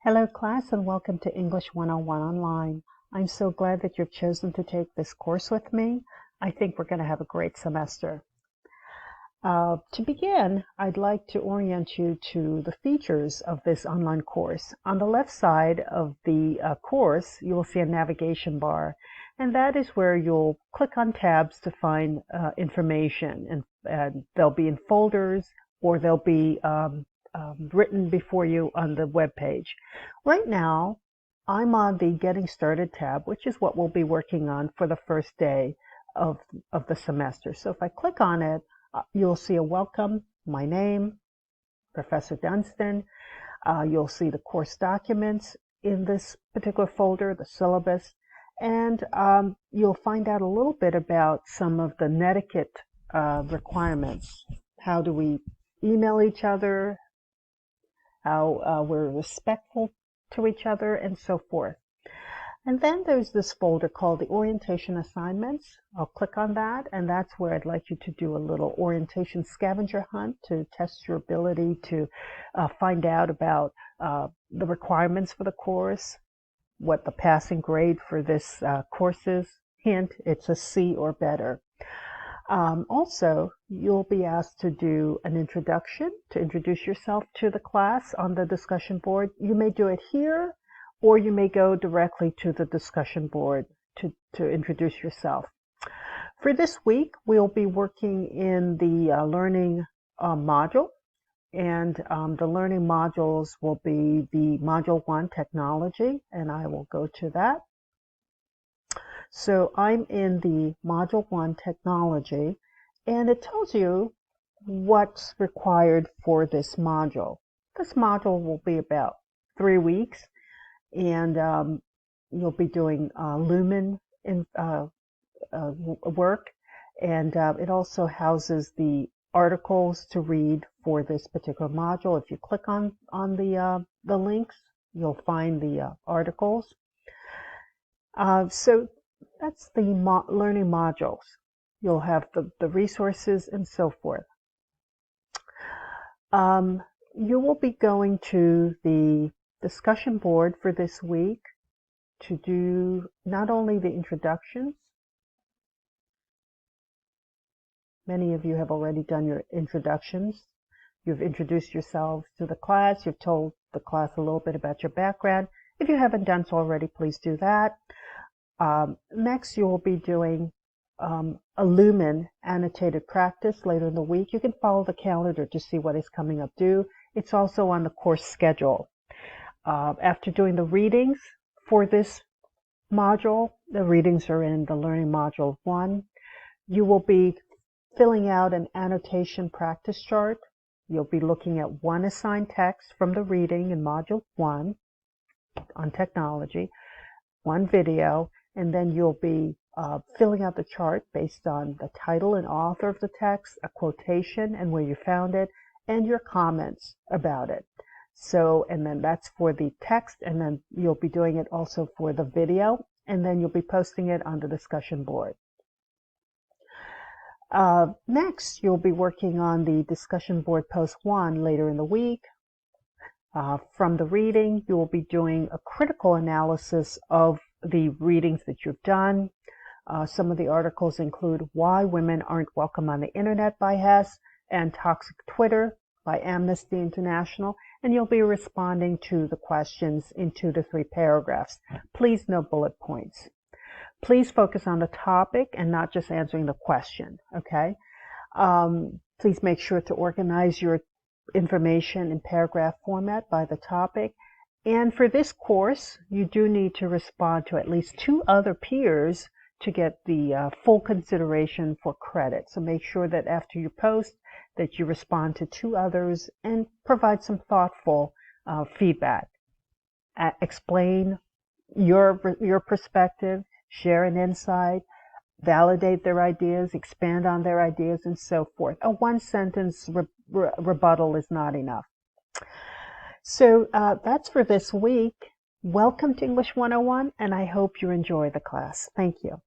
Hello class and welcome to English 101 Online. I'm so glad that you've chosen to take this course with me. I think we're going to have a great semester. To begin, I'd like to orient you to the features of this online course. On the left side of the course, you will see a navigation bar, and that is where you'll click on tabs to find information, and they'll be in folders or they'll be written before you on the web page. Right now, I'm on the Getting Started tab, which is what we'll be working on for the first day of the semester. So if I click on it, you'll see a welcome, my name, Professor Dunstan. You'll see the course documents in this particular folder, the syllabus, and you'll find out a little bit about some of the netiquette requirements. How do we email each other? How we're respectful to each other, and so forth. And then there's this folder called the Orientation Assignments. I'll click on that, and that's where I'd like you to do a little orientation scavenger hunt to test your ability to find out about the requirements for the course, what the passing grade for this course is. Hint, it's a C or better. Also, you'll be asked to do an introduction, to introduce yourself to the class on the discussion board. You may do it here, or you may go directly to the discussion board to introduce yourself. For this week, we'll be working in the learning module, and the learning modules will be the Module 1 Technology, and I will go to that. So I'm in the Module 1 Technology, and it tells you what's required for this module. This module will be about 3 weeks, and you'll be doing Lumen work, and it also houses the articles to read for this particular module. If you click on the links, you'll find the articles. So that's the learning modules. You'll have the resources and so forth. You will be going to the discussion board for this week to do not only the introductions. Many of you have already done your introductions. You've introduced yourselves to the class. You've told the class a little bit about your background. If you haven't done so already, please do that. Next, you will be doing a Lumen annotated practice later in the week. You can follow the calendar to see what is coming up due. It's also on the course schedule. After doing the readings for this module, the readings are in the Learning Module 1. You will be filling out an annotation practice chart. You'll be looking at one assigned text from the reading in Module 1 on technology, one video, and then you'll be filling out the chart based on the title and author of the text, a quotation and where you found it, and your comments about it. So, and then that's for the text, and then you'll be doing it also for the video, and then you'll be posting it on the discussion board. Next, you'll be working on the discussion board post 1 later in the week. From the reading, you will be doing a critical analysis of the readings that you've done. Some of the articles include Why Women Aren't Welcome on the Internet by Hess and Toxic Twitter by Amnesty International, and you'll be responding to the questions in 2 to 3 paragraphs. Please no bullet points. Please focus on the topic and not just answering the question, okay? Please make sure to organize your information in paragraph format by the topic. And for this course, you do need to respond to at least 2 other peers to get the full consideration for credit. So make sure that after you post that you respond to 2 others and provide some thoughtful feedback. Explain your perspective, share an insight, validate their ideas, expand on their ideas, and so forth. A one-sentence rebuttal is not enough. So that's for this week. Welcome to English 101, and I hope you enjoy the class. Thank you.